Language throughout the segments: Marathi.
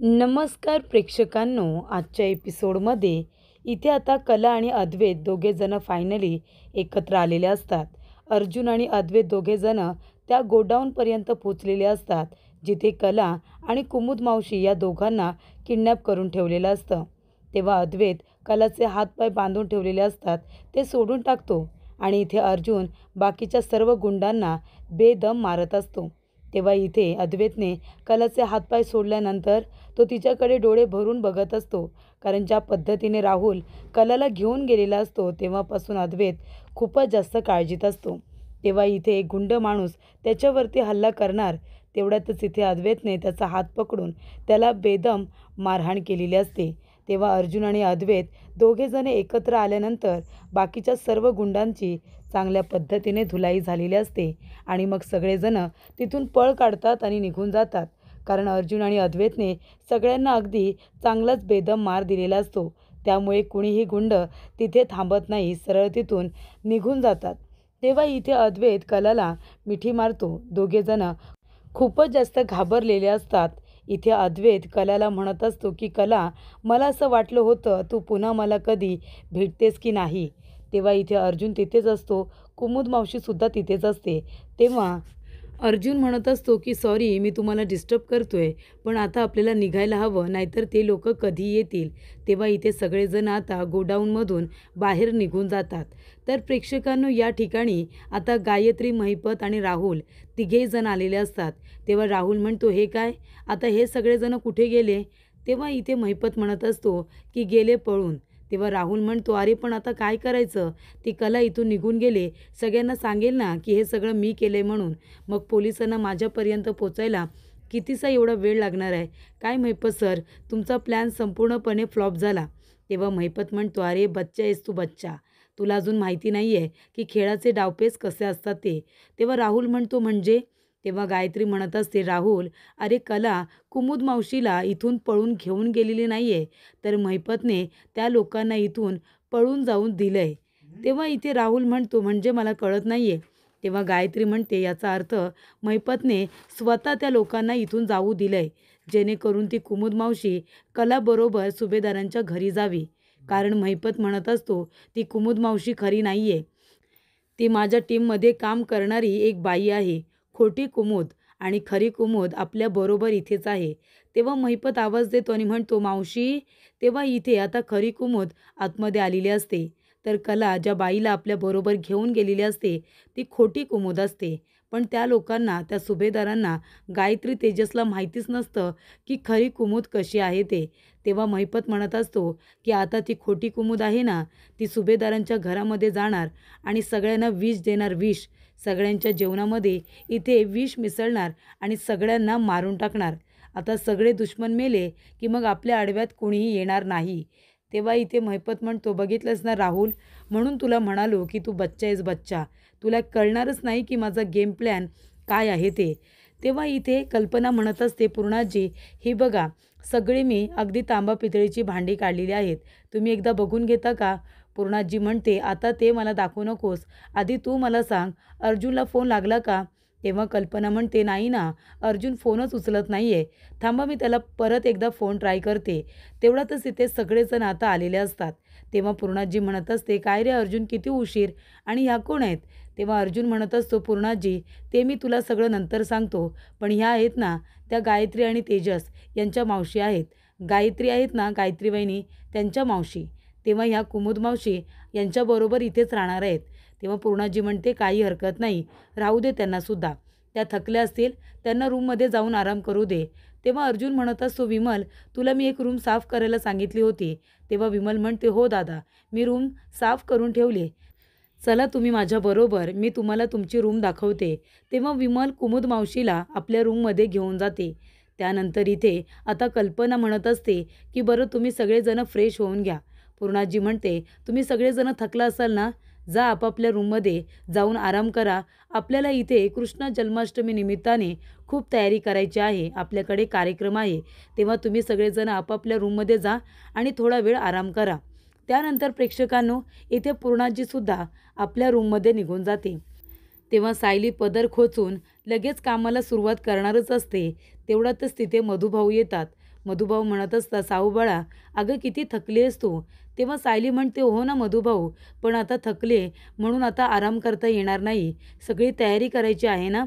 नमस्कार प्रेक्षकांनो, आजच्या एपिसोडमध्ये इथे आता कला आणि अद्वैत दोघेजणं फायनली एकत्र आलेले असतात. अर्जुन आणि अद्वैत दोघेजणं त्या गोडाऊनपर्यंत पोचलेले असतात, जिथे कला आणि कुमुद मावशी या दोघांना किडनॅप करून ठेवलेलं असतं. तेव्हा अद्वैत कलाचे हातपाय बांधून ठेवलेले असतात ते सोडून टाकतो आणि इथे अर्जुन बाकीच्या सर्व गुंडांना बेदम मारत असतो. तेव्हा इथे अद्वैतने कलाचे हातपाय सोडल्यानंतर तो तिच्याकडे डोळे भरून बघत असतो, कारण ज्या पद्धतीने राहुल कलाला घेऊन गेलेला असतो तेव्हापासून अद्वैत खूपच जास्त काळजीत असतो. तेव्हा इथे एक गुंड माणूस त्याच्यावरती हल्ला करणार, तेवढ्यातच इथे अद्वैतने त्याचा हात पकडून त्याला बेदम मारहाण केलेली असते. तेव्हा अर्जुन आणि अद्वैत दोघेजण एकत्र आल्यानंतर बाकीच्या सर्व गुंडांची चांगल्या पद्धतीने धुलाई झालेली असते आणि मग सगळेजण तिथून पळ काढतात आणि निघून जातात, कारण अर्जुन आणि अद्वैतने सगळ्यांना अगदी चांगलाच बेदम मार दिलेला असतो. त्यामुळे कुणीही गुंड तिथे थांबत नाही, सरळ तिथून निघून जातात. तेव्हा इथे अद्वैत कलाला मिठी मारतो. दोघेजण खूपच जास्त घाबरलेले असतात. इथे अद्वैत कलाला म्हणत असतो की कला, मला असं वाटलं होतं तू पुन्हा मला कधी भेटतेस की नाही. तेव्हा इथे अर्जुन तिथेच असतो, कुमुद मावशीसुद्धा तिथेच असते. तेव्हा अर्जुन म्हणत असतो की सॉरी, मी तुम्हाला डिस्टर्ब करतोय, पण आता आपल्याला निघायला हवं, नाहीतर ते लोक कधी येतील. तेव्हा इथे सगळेजण आता गोडाऊनमधून बाहेर निघून जातात. तर प्रेक्षकांनो, या ठिकाणी आता गायत्री, महिपत आणि राहुल तिघेही जण आलेले असतात. तेव्हा राहुल म्हणतो, हे काय, आता हे सगळेजण कुठे गेले. तेव्हा इथे महिपत म्हणत असतो की गेले पळून. तेव्हा राहुल म्हणतो, अरे पण आता काय करायचं, ती कला इथून निघून गेले, सगळ्यांना सांगेल ना की हे सगळं मी केलंय म्हणून, मग पोलिसांना माझ्यापर्यंत पोचायला कितीसा एवढा वेळ लागणार आहे. काय महिपत सर, तुमचा प्लॅन संपूर्णपणे फ्लॉप झाला. तेव्हा महिपत म्हणतो, अरे बच्चा आहेस तू बच्चा, तुला अजून माहिती नाही आहे की खेळाचे डावपेच कसे असतात ते. तेव्हा राहुल म्हणतो, म्हणजे. तेव्हा गायत्री म्हणत असते, राहुल, अरे कला कुमुद मावशीला इथून पळून घेऊन गेलेली नाही आहे, तर महिपतने त्या लोकांना इथून पळून जाऊन दिलंय. तेव्हा इथे राहुल म्हणतो, म्हणजे मला कळत नाही आहे. तेव्हा गायत्री म्हणते, याचा अर्थ महिपतने स्वतः त्या लोकांना इथून जाऊ दिलंय, जेणेकरून ती कुमुद मावशी कलाबरोबर सुभेदारांच्या घरी जावी. कारण महिपत म्हणत असतो, ती कुमुद मावशी खरी नाही आहे, ती माझ्या टीममध्ये काम करणारी एक बाई आहे, खोटी कुमुद, आणि खरी कुमुद आपल्याबरोबर इथेच आहे. तेव्हा महिपत आवाज देतो आणि म्हणतो, मावशी. तेव्हा इथे आता खरी कुमुद आतमध्ये आलेली असते, तर कला ज्या बाईला आपल्याबरोबर घेऊन गेलेली असते ती खोटी कुमुद असते. पण त्या लोकांना, त्या सुभेदारांना, गायत्री तेजसला माहितीच नसतं की खरी कुमुद कशी आहे ते. तेव्हा महिपत म्हणत असतो की आता ती खोटी कुमुद आहे ना, ती सुभेदारांच्या घरामध्ये जाणार आणि सगळ्यांना विष देणार, विष. सगळ्यांच्या जेवणामध्ये इथे विष मिसळणार आणि सगळ्यांना मारून टाकणार. आता सगळे दुश्मन मेले की मग आपल्या आडव्यात कोणीही येणार नाही. तेव्हा इथे महिपत म्हणतो, बघितलंस ना राहुल, म्हणून तुला म्हणालो की तू बच्चा आहेस बच्चा, तुला कळणारच नाही की माझा गेम प्लॅन काय आहे ते. तेव्हा इथे कल्पना म्हणत असते, पूर्णाजी, ही बघा, सगळी मी अगदी तांबा पितळीची भांडी काढलेली आहेत, तुम्ही एकदा बघून घेता का. पूर्णाजी म्हणते, आता ते मला दाखवू नकोस, आधी तू मला सांग, अर्जुनला फोन लागला का. तेव्हा कल्पना म्हणते, नाही ना, अर्जुन फोनच उचलत नाही आहे, थांबा मी त्याला परत एकदा फोन ट्राय करते. तेवढ्यातच इथे सगळेजण आता आलेले असतात. तेव्हा पूर्णाजी म्हणत असते, काय रे अर्जुन, किती उशीर, आणि ह्या कोण आहेत. तेव्हा अर्जुन म्हणत असतो, पूर्णाजी, ते मी तुला सगळं नंतर सांगतो, पण ह्या आहेत ना, त्या गायत्री आणि तेजस यांच्या मावशी आहेत. गायत्री आहेत ना, गायत्री वहिनी, त्यांच्या मावशी. तेव्हा ह्या कुमुद मावशी यांच्याबरोबर इथेच राहणार आहेत. तेव्हा पूर्णाजी म्हणते, काही हरकत नाही, राहू दे त्यांनासुद्धा, त्या थकल्या असतील, त्यांना रूममध्ये जाऊन आराम करू दे. तेव्हा अर्जुन म्हणत असतो, विमल, तुला मी एक रूम साफ करायला सांगितली होती. तेव्हा विमल म्हणते, हो दादा, मी रूम साफ करून ठेवली, चला तुम्ही माझ्याबरोबर, मी तुम्हाला तुमची रूम दाखवते. तेव्हा विमल कुमुद मावशीला आपल्या रूममध्ये घेऊन जाते. त्यानंतर इथे आता कल्पना म्हणत असते की बरं, तुम्ही सगळेजण फ्रेश होऊन घ्या. पूर्णाजी म्हणते, तुम्ही सगळेजण थकला असाल ना, जा आपापल्या रूममध्ये जाऊन आराम करा. आपल्याला इथे कृष्ण जन्माष्टमी निमित्ताने खूप तयारी करायची आहे, आपल्याकडे कार्यक्रम आहे. तेव्हा तुम्ही सगळेजण आपापल्या रूममध्ये जा आणि थोडा वेळ आराम करा. त्यानंतर प्रेक्षकांनो, इथे पूर्णाजीसुद्धा आपल्या रूममध्ये निघून जाते. तेव्हा सायली पदर खोचून लगेच कामाला सुरुवात करणारच असते. तेवढ्यातच तिथे मधुभाऊ येतात. मधुभाऊ म्हणत असता, साऊबाळा अगं किती थकली आहेस तू? तेव्हा सायली म्हणते, हो ना मधुभाऊ, पण आता थकले म्हणून आता आराम करता येणार नाही, सगळी तयारी करायची आहे ना.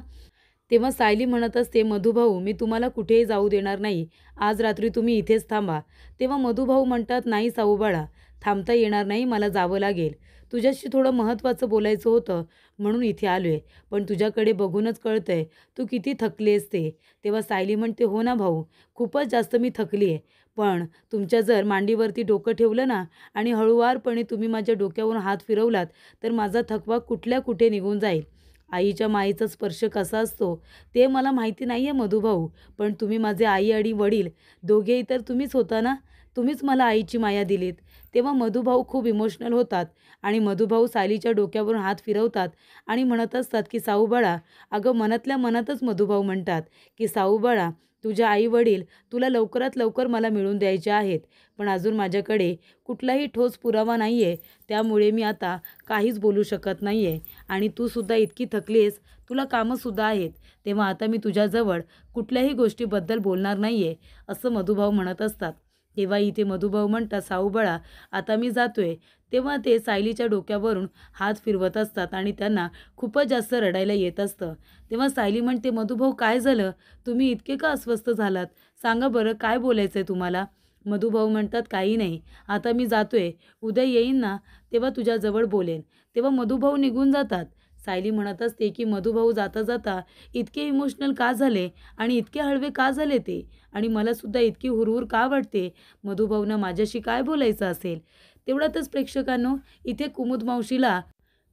तेव्हा सायली म्हणत असते, मधुभाऊ मी तुम्हाला कुठेही जाऊ देणार नाही, आज रात्री तुम्ही इथेच थांबा. तेव्हा मधुभाऊ म्हणतात, नाही साऊबाळा, थांबता येणार नाही, मला जावं लागेल. तुझ्याशी थोडं महत्त्वाचं बोलायचं होतं म्हणून इथे आलोय, पण तुझ्याकडे बघूनच कळतंय तू किती थकलीस ते. तेव्हा सायली म्हणते, हो ना भाऊ, खूपच जास्त मी थकली आहे, पण तुमच्या जर मांडीवरती डोकं ठेवलं ना आणि हळूवारपणे तुम्ही माझ्या डोक्यावरून हात फिरवलात तर माझा थकवा कुठल्या कुठे निघून जाईल. आईच्या मायेचा स्पर्श कसा असतो ते मला माहिती नाही आहे मधुभाऊ, पण तुम्ही माझे आई आणि वडील दोघेही तर तुम्हीच होता ना, तुम्हीच मला आईची माया दिलीत. तेव्हा मधुभाऊ खूप इमोशनल होतात आणि मधुभाऊ सायलीच्या डोक्यावरून हात फिरवतात आणि म्हणत असतात की साऊबाळा, अगं मनातल्या मनातच मधुभाऊ म्हणतात की साऊबाळा, तुझे आई वडील तुला लवकरात लवकर मला मिळून द्यायचे आहेत, पण अजून माझ्याकडे कुठलाही ठोस पुरावा नाही आहे, त्यामुळे मी आता काहीच बोलू शकत नाही आहे. आणि तू सुद्धा इतकी थकली आहेस, तुला कामंसुद्धा आहेत, तेव्हा आता मी तुझ्याजवळ कुठल्याही गोष्टीबद्दल बोलणार नाही आहे, असं मधुभाऊ म्हणत असतात. तेव्हा इथे मधुभाऊ म्हणतात, साऊबाळा आता मी जातोय. तेव्हा ते सायलीच्या डोक्यावरून हात फिरवत असतात आणि त्यांना खूपच जास्त रडायला येत असतं. तेव्हा सायली म्हणते, मधुभाऊ काय झालं? तुम्ही इतके का अस्वस्थ झालात? सांगा बरं, काय बोलायचं आहे तुम्हाला? मधुभाऊ म्हणतात, काही नाही, आता मी जातोय, उद्या येईन ना तेव्हा तुझ्याजवळ बोलेन. तेव्हा मधुभाऊ निघून जातात. सायली म्हणत असते की मधुभाऊ जाता जाता इतके इमोशनल का झाले आणि इतके हळवे का झाले ते, आणि मला सुद्धा इतकी हुरहुर का वाटते, मधुभाऊंना माझ्याशी काय बोलायचं असेल. तेवढ्यातच प्रेक्षकांनो, इथे कुमुद मावशीला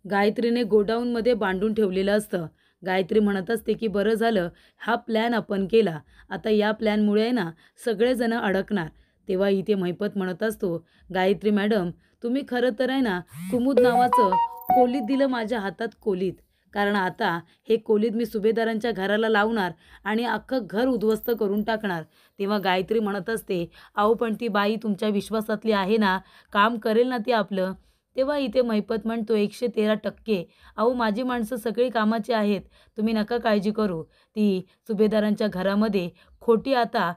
गायत्रीने गोडाऊनमध्ये बांधून ठेवलेलं असतं. गायत्री म्हणत असते की बरं झालं हा प्लॅन आपण केला, आता या प्लॅनमुळे आहे ना सगळेजण अडकणार. तेव्हा इथे महिपत म्हणत असतो, गायत्री मॅडम तुम्ही खरं तर आहे ना कुमुद नावाचं कोलीत दिलं माझ्या हातात, कोलीत. कारण आता हे कोलीत मी सुभेदारांच्या घराला लावणार आणि अख्खं घर उद्ध्वस्त करून टाकणार. तेव्हा गायत्री म्हणत असते, अहो पण ती बाई तुमच्या विश्वासातली आहे ना, काम करेल ना ती आपलं. तेव्हा इथे महिपत म्हणतो, 113%. अहो माझी माणसं सगळी कामाची आहेत, तुम्ही नका काळजी करू. ती सुभेदारांच्या घरामध्ये खोटी आता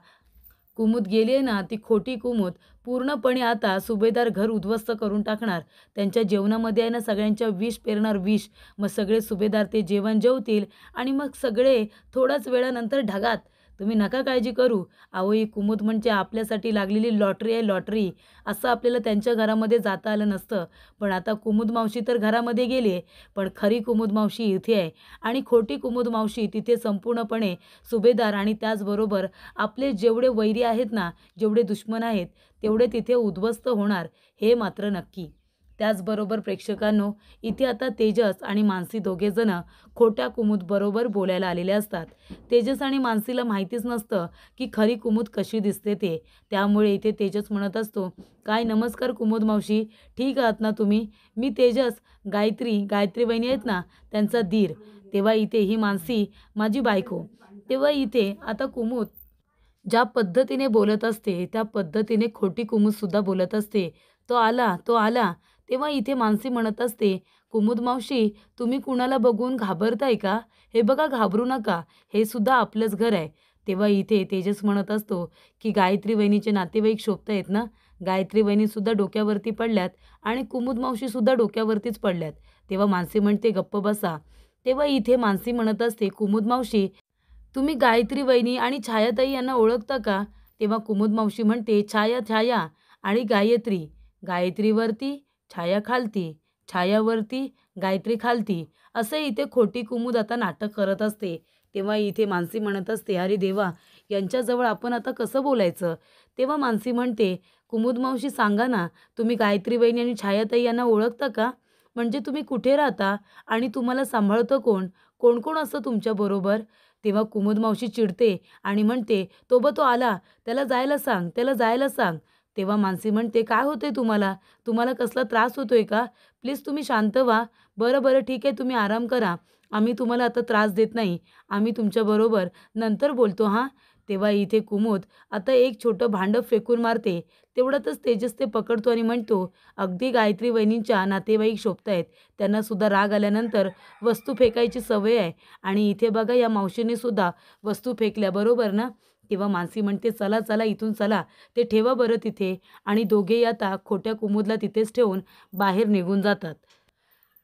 कुमुद गेली आहे ना, ती खोटी कुमुद पूर्णपणे आता सुभेदार घर उद्ध्वस्त करून टाकणार. त्यांच्या जेवणामध्ये आहे ना सगळ्यांच्या विष पेरणार, विष. मग सगळे सुभेदार ते जेवण जेवतील आणि मग सगळे थोड्याच वेळानंतर ढगात. तुम्ही नका काळजी करू. अहो ही कुमुद म्हणजे आपल्यासाठी लागलेली लॉटरी आहे, लॉटरी. असं आपल्याला त्यांच्या घरामध्ये जाता आलं नसतं, पण आता कुमुद मावशी तर घरामध्ये गेली आहे, पण खरी कुमुद मावशी इथे आहे आणि खोटी कुमुद मावशी तिथे संपूर्णपणे सुभेदार आणि त्याचबरोबर आपले जेवढे वैरी आहेत ना, जेवढे दुश्मन आहेत तेवढे तिथे उद्ध्वस्त होणार, हे मात्र नक्की. त्याचबरोबर प्रेक्षकांनो, इथे आता तेजस आणि मानसी दोघेजण खोट्या कुमुदबरोबर बोलायला आलेले असतात. तेजस आणि मानसीला माहितीच नसतं की खरी कुमुद कशी दिसते ते. त्यामुळे इथे तेजस म्हणत असतो, काय नमस्कार कुमुद मावशी, ठीक आहात ना तुम्ही? मी तेजस, गायत्री वहिनी आहेत ना त्यांचा दीर. तेव्हा इथे ही मानसी माझी बायको. तेव्हा इथे आता कुमुद ज्या पद्धतीने बोलत असते त्या पद्धतीने खोटी कुमुदसुद्धा बोलत असते. तो आला, तो आला. तेव्हा इथे मानसी म्हणत असते, कुमुद मावशी तुम्ही कुणाला बघून घाबरताय का? हे बघा घाबरू नका, हे सुद्धा आपलंच घर आहे. तेव्हा इथे तेजस म्हणत असतो की गायत्री वहिनीचे नातेवाईक शोभतायत ना. गायत्री वहिनीसुद्धा डोक्यावरती पडल्यात आणि कुमुद मावशीसुद्धा डोक्यावरतीच पडल्यात. तेव्हा मानसी म्हणते, गप्प बसा. तेव्हा इथे मानसी म्हणत असते, कुमुद मावशी तुम्ही गायत्री वहिनी आणि छायाताई यांना ओळखता का? तेव्हा कुमुद मावशी म्हणते, छाया छाया आणि गायत्री, गायत्रीवरती छाया खालती, छायावरती गायत्री खालती, असं इथे खोटी कुमुद आता नाटक करत असते. तेव्हा इथे मानसी म्हणत असते, अरे देवा, यांच्याजवळ आपण आता कसं बोलायचं? तेव्हा मानसी म्हणते, कुमुद मावशी सांगा ना, तुम्ही गायत्री वहिनी आणि छायाताई यांना ओळखता का? म्हणजे तुम्ही कुठे राहता आणि तुम्हाला सांभाळतं कोण? कोण कोण असतं तुमच्याबरोबर? तेव्हा कुमुद मावशी चिडते आणि म्हणते, तो आला, त्याला जायला सांग, त्याला जायला सांग. तेव्हा मानसी म्हणते, काय होते तुम्हाला? तुम्हाला कसला त्रास होतोय का? प्लीज तुम्ही शांत व्हा. बरं बरं ठीक आहे, तुम्ही आराम करा, आम्ही तुम्हाला आता त्रास देत नाही, आम्ही तुमच्याबरोबर नंतर बोलतो हां. तेव्हा इथे कुमुद आता एक छोटं भांडं फेकून मारते. तेवढ्यातच तेजस ते पकडतो आणि म्हणतो, अगदी गायत्री वहिनींच्या नातेवाईक शोभतायत, त्यांनासुद्धा राग आल्यानंतर वस्तू फेकायची सवय आहे आणि इथे बघा या मावशीने सुद्धा वस्तू फेकल्या, बरोबर ना? तेव्हा मानसी म्हणते, चला चला इथून चला, ते ठेवा बरं तिथे. आणि दोघेही आता खोट्या कुमुदला तिथेच ठेवून बाहेर निघून जातात.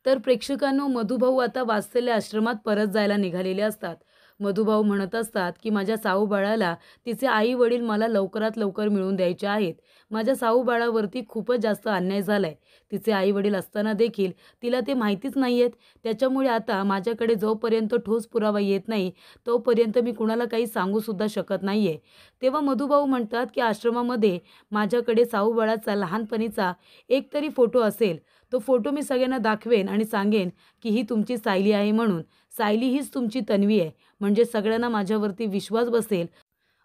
तर प्रेक्षकांनो, मधुभाऊ आता वात्सल्य आश्रमात परत जायला निघालेले असतात. मधुभाऊ म्हणत असतात की माझ्या साऊबाळाला तिचे आई वडील मला लवकरात लवकर मिळवून द्यायचे आहेत. माझ्या साऊबाळावरती खूपच जास्त अन्याय झालाय. तिचे आई वडील असताना देखील तिला ते माहितीच नाही आहेत. त्याच्यामुळे आता माझ्याकडे जोपर्यंत ठोस पुरावा येत नाही तोपर्यंत मी कुणाला काही सांगूसुद्धा शकत नाही आहे. तेव्हा मधुभाऊ म्हणतात की आश्रमामध्ये माझ्याकडे साऊबाळाचा लहानपणीचा एक तरी फोटो असेल. तो फोटो मी सगळ्यांना दाखवेन आणि सांगेन की ही तुमची सायली आहे म्हणून. सायली हीच तुमची तन्वी आहे. म्हणजे सगळ्यांना माझ्यावरती विश्वास बसेल,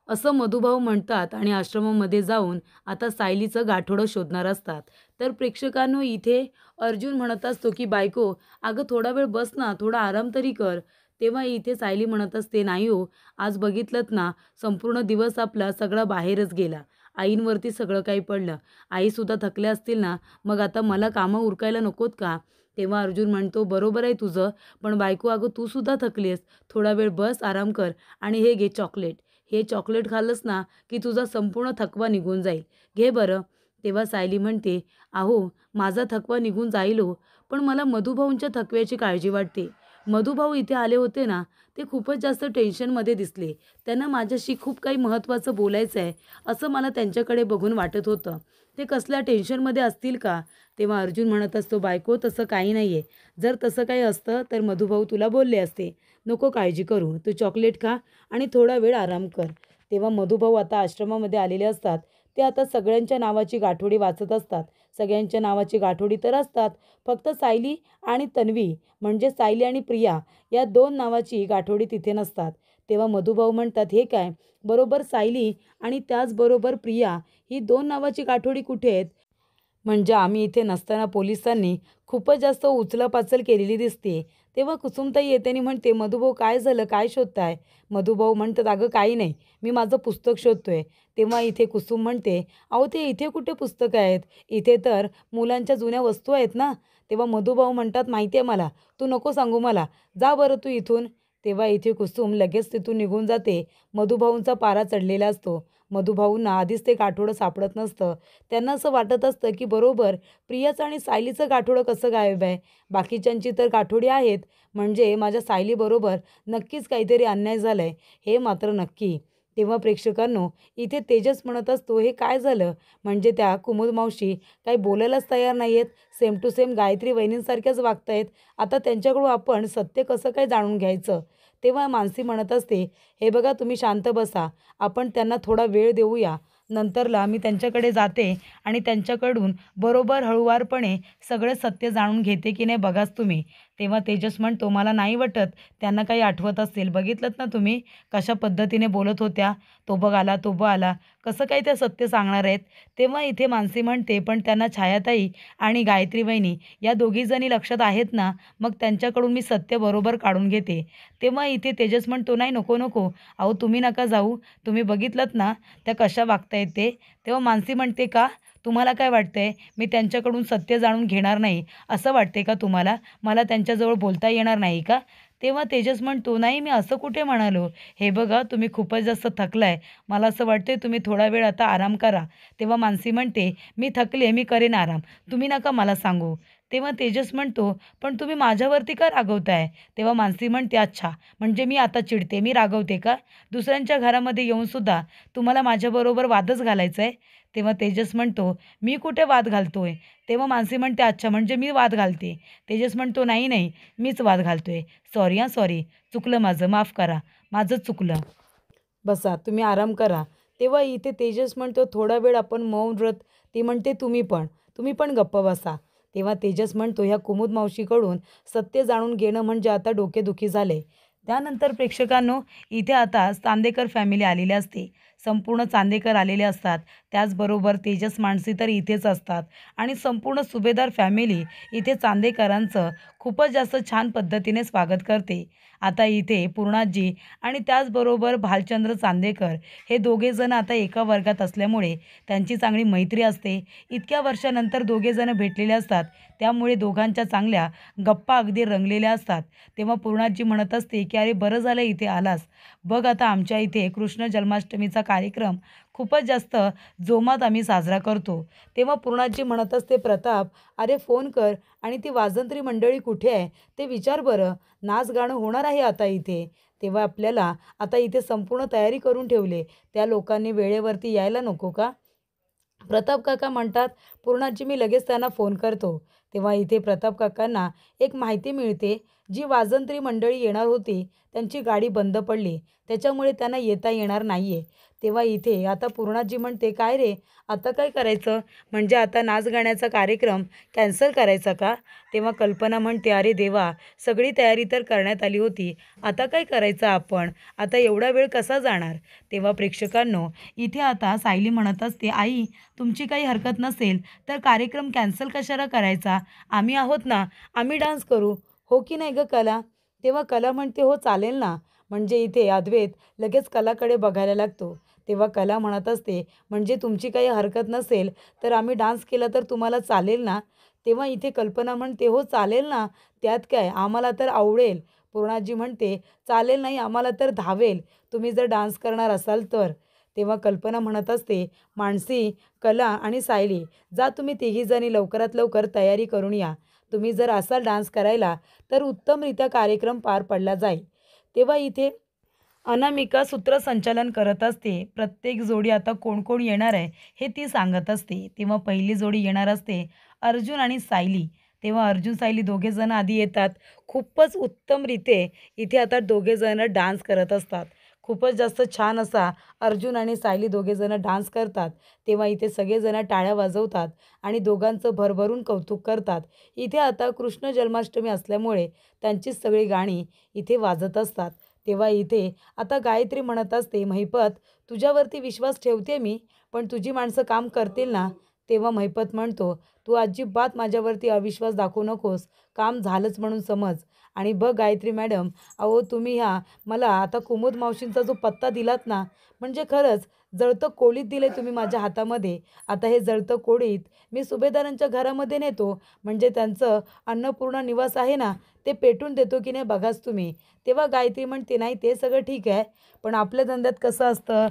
असं मधुभाऊ म्हणतात आणि आश्रमामध्ये जाऊन आता सायलीचं गाठोडं शोधणार असतात. तर प्रेक्षकांनो, इथे अर्जुन म्हणत असतो की बायको, अगं थोडा वेळ बस ना, थोडा आराम तरी कर. तेव्हा इथे सायली म्हणत असते, नाही हो, आज बघितलंत ना, संपूर्ण दिवस आपला सगळा बाहेरच गेला. आईंवरती सगळं काही पडलं. आईसुद्धा थकल्या असतील ना, मग आता मला कामं उरकायला नकोत का? तेव्हा अर्जुन म्हणतो, बरोबर आहे तुझं, पण बायको अगं तूसुद्धा थकलीस. थोडा वेळ बस, आराम कर आणि हे घे चॉकलेट. हे चॉकलेट खाल्लंस ना की तुझा संपूर्ण थकवा निघून जाईल. घे बरं. तेव्हा सायली म्हणते, अहो माझा थकवा निघून जाईल हो, पण मला मधुभाऊंच्या थकव्याची काळजी वाटते. मधुभाऊ इथे आले होते ना, ते खूपच जास्त टेन्शनमध्ये दिसले. त्यांना माझ्याशी खूप काही महत्त्वाचं बोलायचं आहे असं मला त्यांच्याकडे बघून वाटत होतं. ते कसल्या टेन्शनमध्ये असतील का? तेव्हा अर्जुन म्हणत असतो, बायको तसं काही नाही आहे. जर तसं काही असतं तर मधुभाऊ तुला बोलले असते. नको काळजी करू, तू चॉकलेट खा आणि थोडा वेळ आराम कर. तेव्हा मधुभाऊ आता आश्रमामध्ये आलेले असतात. ते आता सगळ्यांच्या नावाची गाठोडी वाचत असतात. सगळ्यांच्या नावाची गाठोडी तर असतात, फक्त सायली आणि तन्वी म्हणजे सायली आणि प्रिया या दोन नावाची गाठोडी तिथे नसतात. तेव्हा मधुभाऊ म्हणतात, हे काय, बरोबर सायली आणि त्याचबरोबर प्रिया ही दोन नावाची गाठोडी कुठे आहेत? म्हणजे आम्ही इथे नसताना पोलिसांनी खूपच जास्त उचलापाचल केलेली दिसते. तेव्हा कुसुमताई येते आणि म्हणते, मधुभाऊ काय झालं, काय शोधताय? मधुभाऊ म्हणतात, अगं काही नाही, मी माझं पुस्तक शोधतोय. तेव्हा इथे कुसुम म्हणते, अहो ते इथे कुठे पुस्तकं आहेत, इथे तर मुलांच्या जुन्या वस्तू आहेत ना. तेव्हा मधुभाऊ म्हणतात, माहिती आहे मला, तू नको सांगू मला, जा बरं तू इथून. तेव्हा इथे कुसुम लगेच तिथून निघून जाते. मधुभाऊंचा पारा चढलेला असतो. मधुभाऊंना आधीच ते गाठोडं सापडत नसतं. त्यांना असं वाटत असतं की बरोबर प्रियाचं आणि सायलीचं गाठोडं कसं गायब आहे? बाकीच्यांची तर गाठोडी आहेत, म्हणजे माझ्या सायलीबरोबर नक्कीच काहीतरी अन्याय झाला आहे, हे मात्र नक्की. तेव्हा प्रेक्षकांनो, इथे तेजस म्हणत असतो, हे काय झालं? म्हणजे त्या कुमुद मावशी काही बोलायलाच तयार नाही आहेत. सेम टू सेम गायत्री वहिनींसारख्याच वागतायत. आता त्यांच्याकडून आपण सत्य कसं काय जाणून घ्यायचं? तेव्हा मानसी म्हणत असते, हे बघा तुम्ही शांत बसा, आपण त्यांना थोडा वेळ देऊया. नंतरला मी त्यांच्याकडे जाते आणि त्यांच्याकडून बरोबर हळूवारपणे सगळं सत्य जाणून घेते की नाही बघाच तुम्ही. तेव्हा तेजस म्हणतो, मला नाही वाटत त्यांना काही आठवत असेल. बघितलंत ना तुम्ही कशा पद्धतीने बोलत होत्या, तो बघ आला, तो बघ आला, कसं काही त्या सत्य सांगणार आहेत? तेव्हा इथे मानसी म्हणते, पण त्यांना छायाताई आणि गायत्री वहिनी या दोघीजणी लक्षात आहेत ना, मग त्यांच्याकडून मी सत्य बरोबर काढून घेते. तेव्हा इथे तेजस म्हणतो, नाही नको नको, अहो तुम्ही नका जाऊ, तुम्ही बघितलंत ना त्या कशा वागतायत ते. तेव्हा मानसी म्हणते, का तुम्हाला काय वाटतंय मी त्यांच्याकडून सत्य जाणून घेणार नाही असं वाटते का तुम्हाला? मला त्यांच्याजवळ बोलता येणार नाही का? तेव्हा तेजस म्हणतो, नाही मी असं कुठे म्हणालो, हे बघा तुम्ही खूपच जास्त थकलाय, मला असं वाटतंय तुम्ही थोडा वेळ आता आराम करा. तेव्हा मानसी म्हणते, मी थकले, मी करेन आराम, तुम्ही नका मला सांगू. तेव्हा तेजस म्हणतो, पण तुम्ही माझ्यावरती का रागवताय? तेव्हा मानसी म्हणते, अच्छा म्हणजे मी आता चिडते, मी रागवते का? दुसऱ्यांच्या घरामध्ये येऊनसुद्धा तुम्हाला माझ्याबरोबर वादच घालायचा आहे? तेव्हा तेजस म्हणतो, मी कुठे वाद घालतोय? तेव्हा मानसी म्हणते, अच्छा म्हणजे मी वाद घालते. तेजस म्हणतो, नाही नाही, मीच वाद घालतोय. सॉरी हां सॉरी, चुकलं माझं, माफ करा, माझं चुकलं. बसा तुम्ही आराम करा. तेव्हा इथे तेजस म्हणतो, थोडा वेळ आपण मौन व्रत. ती म्हणते, तुम्ही पण गप्प बसा. तेव्हा तेजस म्हणतो, ह्या कुमुद मावशीकडून सत्य जाणून घेणं म्हणजे आता डोकेदुखी झाले. त्यानंतर प्रेक्षकांनो, इथे आता चांदेकर फॅमिली आलेली असते. संपूर्ण चांदेकर आलेले असतात. त्याचबरोबर तेजस मानसी तर इथेच असतात आणि संपूर्ण सुभेदार फॅमिली इथे चांदेकरांचं खूपच जास्त छान पद्धतीने स्वागत करते. आता इथे पूर्णाजी आणि त्याचबरोबर भालचंद्र चांदेकर हे दोघेजण आता एका वर्गात असल्यामुळे त्यांची चांगली मैत्री असते. इतक्या वर्षानंतर दोघेजण भेटलेले असतात, त्यामुळे दोघांच्या चांगल्या गप्पा अगदी रंगलेल्या असतात. तेव्हा पूर्णाजी म्हणत असते की अरे बरं झालं इथे आलास. बघ आता आमच्या इथे कृष्ण जन्माष्टमीचा कार्यक्रम खूपच जास्त जोमात आम्ही साजरा करतो. तेव्हा पूर्णाजी म्हणत असते प्रताप, अरे फोन कर आणि ती वाजंत्री मंडळी कुठे आहे ते विचार बरं. नाच गाणं होणार आहे आता इथे. तेव्हा आपल्याला आता इथे संपूर्ण तयारी करून ठेवले, त्या लोकांनी वेळेवरती यायला नको का? प्रताप काका म्हणतात, पूर्णाजी मी लगेच त्यांना फोन करतो. तेव्हा इथे प्रताप काकांना एक माहिती मिळते, जी वाजंत्री मंडळी येणार होती त्यांची गाडी बंद पडली, त्याच्यामुळे त्यांना येता येणार नाही आहे. तेव्हा इथे आता पूर्णाजी म्हणते, काय रे आता काय करायचं? म्हणजे आता नाच गाण्याचा कार्यक्रम कॅन्सल करायचा का? तेव्हा कल्पना म्हणते, अरे देवा, सगळी तयारी तर करण्यात आली होती, आता काय करायचं आपण? आता एवढा वेळ कसा जाणार? तेव्हा प्रेक्षकांनो, इथे आता सायली म्हणत असते, आई तुमची काही हरकत नसेल तर कार्यक्रम कॅन्सल कशाला करायचा? आम्ही आहोत ना, आम्ही डान्स करू. हो की नाही गं कला? तेव्हा कला म्हणते, हो चालेल ना. म्हणजे इथे अद्वैत लगेच कलाकडे बघायला लागतो. तेव्हा कला म्हणत असते, म्हणजे तुमची काही हरकत नसेल तर आम्ही डान्स केला तर तुम्हाला चालेल ना? तेव्हा इथे कल्पना म्हणते, हो चालेल ना, त्यात काय, आम्हाला तर आवडेल. पूर्णाजी म्हणते, चालेल नाही, आम्हाला तर धावेल, तुम्ही जर डान्स करणार असाल तर. तेव्हा कल्पना म्हणत असते, मानसी, कला आणि सायली, जा तुम्ही तिघीजणी लवकरात लवकर तयारी करून या. तुम्ही जर असाल डान्स करायला तर उत्तमरित्या कार्यक्रम पार पडला जाईल. तेव्हा इथे अनामिका सूत्रसंचालन करत असते. प्रत्येक जोडी आता कोण कोण येणार आहे हे ती सांगत असते. तेव्हा पहिली जोडी येणार असते अर्जुन आणि सायली. तेव्हा अर्जुन सायली दोघेजण आधी येतात. खूपच उत्तमरीते इथे आता दोघेजण डान्स करत असतात. खूपच जास्त छान असा अर्जुन आणि सायली दोघेजण डान्स करतात. तेव्हा इथे सगळेजण टाळ्या वाजवतात आणि दोघांचं भरभरून कौतुक करतात. इथे आता कृष्ण जन्माष्टमी असल्यामुळे त्यांचीच सगळी गाणी इथे वाजत असतात. तेव्हा इथे आता गायत्री म्हणत असते, महिपत तुझ्यावरती विश्वास ठेवते मी, पण तुझी माणसं काम करतील ना? तेव्हा महिपत म्हणतो, तू अजिबात माझ्यावरती अविश्वास दाखवू नकोस, काम झालंच म्हणून समज. आणि बघ गायत्री मॅडम, अहो तुम्ही मला आता कुमुद मावशींचा जो पत्ता दिलात ना, म्हणजे खरंच जळतं कोळीत दिले तुम्ही माझ्या हातामध्ये. आता हे जळतं कोळीत मी सुभेदारांच्या घरामध्ये नेतो, म्हणजे त्यांचं अन्नपूर्णा निवास आहे ना, ते पेटून देतो की नाही बघाच तुम्ही. तेव्हा गायत्री म्हणते, नाही ते सगळं ठीक आहे, पण आपल्या धंद्यात कसं असतं,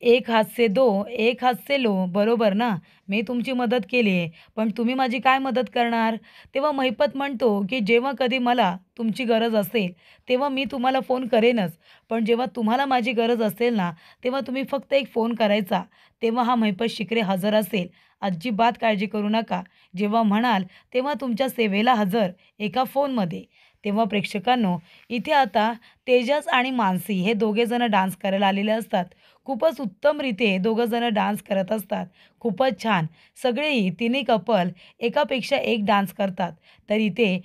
एक हात से दो, एक हात से लो, बरोबर ना? मी तुमची मदत केली आहे, पण तुम्ही माझी काय मदत करणार? तेव्हा महिपत म्हणतो, की जेव्हा कधी मला तुमची गरज असेल, तेव्हा मी तुम्हाला फोन करेनच. पण जेव्हा तुम्हाला माझी गरज असेल ना, तेव्हा तुम्ही फक्त एक फोन करायचा. तेव्हा हा महिपत शिकरे हजर असेल. अजिबात काळजी करू नका. जेव्हा म्हणाल, तेव्हा तुमच्या सेवेला हजर, एका फोनमध्ये. तेव्हा प्रेक्षकांनो, इथे आता तेजस आणि मानसी हे दोघेजण डान्स करायला आलेले असतात. खूपच उत्तमरीते दोघंजण डान्स करत असतात. खूपच छान. सगळेही तिन्ही कपल एकापेक्षा एक डान्स करतात. तर इथे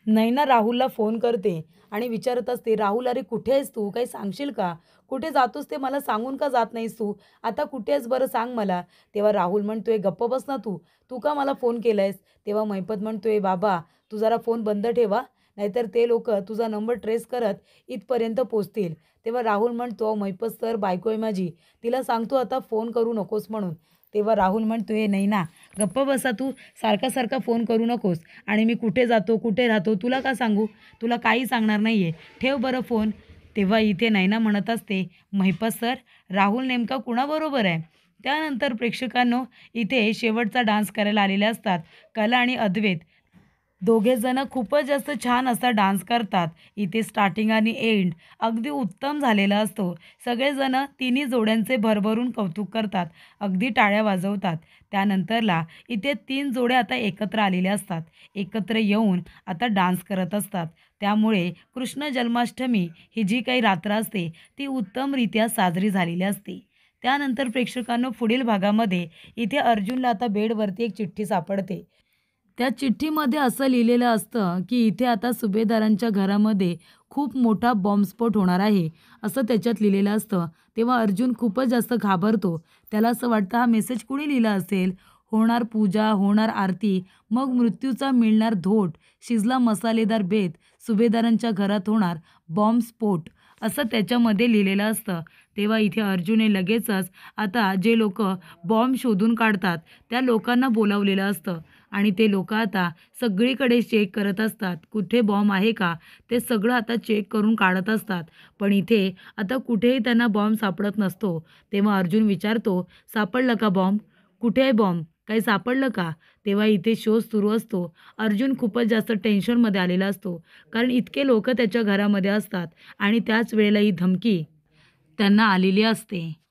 नैना राहुलला फोन करते आणि विचारत असते, राहुल अरे कुठे आहेस तू? काही सांगशील का? कुठे जातोस ते मला सांगून का जात नाहीस तू? आता कुठे आहेस बरं सांग मला. तेव्हा राहुल म्हणतोय, गप्प बस ना तू. तू का मला फोन केलायस? तेव्हा महिपत म्हणतोय, बाबा तू जरा फोन बंद ठेवा, नाहीतर ते लोकं तुझा नंबर ट्रेस करत इथपर्यंत पोहोचतील. तेव्हा राहुल म्हणतो, महिपत सर बायको आहे माझी, तिला सांगतो आता फोन करू नकोस म्हणून. तेव्हा राहुल म्हणतोय, नैना गप्प बसा तू, सारखा सारखा फोन करू नकोस. आणि मी कुठे जातो कुठे राहतो तुला का सांगू? तुला काही सांगणार नाही आहे, ठेव बरं फोन. तेव्हा इथे नैना म्हणत असते, महिपत सर राहुल नेमका कुणाबरोबर आहे? त्यानंतर प्रेक्षकांनो, इथे शेवटचा डान्स करायला आलेले असतात कला आणि अद्वैत. दोघेजण खूपच जास्त छान असा डान्स करतात. इथे स्टार्टिंग आणि एंड अगदी उत्तम झालेला असतो. सगळेजण तिन्ही जोड्यांचे भरभरून कौतुक करतात, अगदी टाळ्या वाजवतात. त्यानंतरला इथे 3 जोड्या आता एकत्र आलेल्या असतात. एकत्र येऊन आता डान्स करत असतात. त्यामुळे कृष्ण जन्माष्टमी ही जी काही रात्र असते ती उत्तमरित्या साजरी झालेली असते. त्यानंतर प्रेक्षकांनो, पुढील भागामध्ये इथे अर्जुनला आता बेडवरती एक चिठ्ठी सापडते. त्या चिठ्ठीमध्ये असं लिहिलेलं असतं, की इथे आता सुभेदारांच्या घरामध्ये खूप मोठा बॉम्बस्फोट होणार आहे, असं त्याच्यात लिहिलेलं असतं. तेव्हा अर्जुन खूपच जास्त घाबरतो. त्याला असं वाटतं, हा मेसेज कुणी लिहिला असेल? होणार पूजा, होणार आरती, मग मृत्यूचा मिळणार धोट, शिजला मसालेदार बेत, सुभेदारांच्या घरात होणार बॉम्ब स्फोट असं त्याच्यामध्ये लिहिलेलं असतं. तेव्हा इथे अर्जुन हे लगेचच आता जे लोक बॉम्ब शोधून काढतात त्या लोकांना बोलावलेलं असतं आणि ते लोक आता सगळीकडे चेक करत असतात. कुठे बॉम्ब आहे का ते सगळं आता चेक करून काढत असतात. पण इथे आता कुठेही त्यांना बॉम्ब सापडत नसतो. तेव्हा अर्जुन विचारतो, "सापडलं का बॉम्ब? कुठे आहे बॉम्ब? काही सापडलं का?" तेव्हा इथे शोध सुरू असतो. अर्जुन खूपच जास्त टेन्शनमध्ये आलेला असतो. कारण इतके लोकं त्याच्या घरामध्ये असतात आणि त्याच वेळेला ही धमकी त्यांना आलेली असते.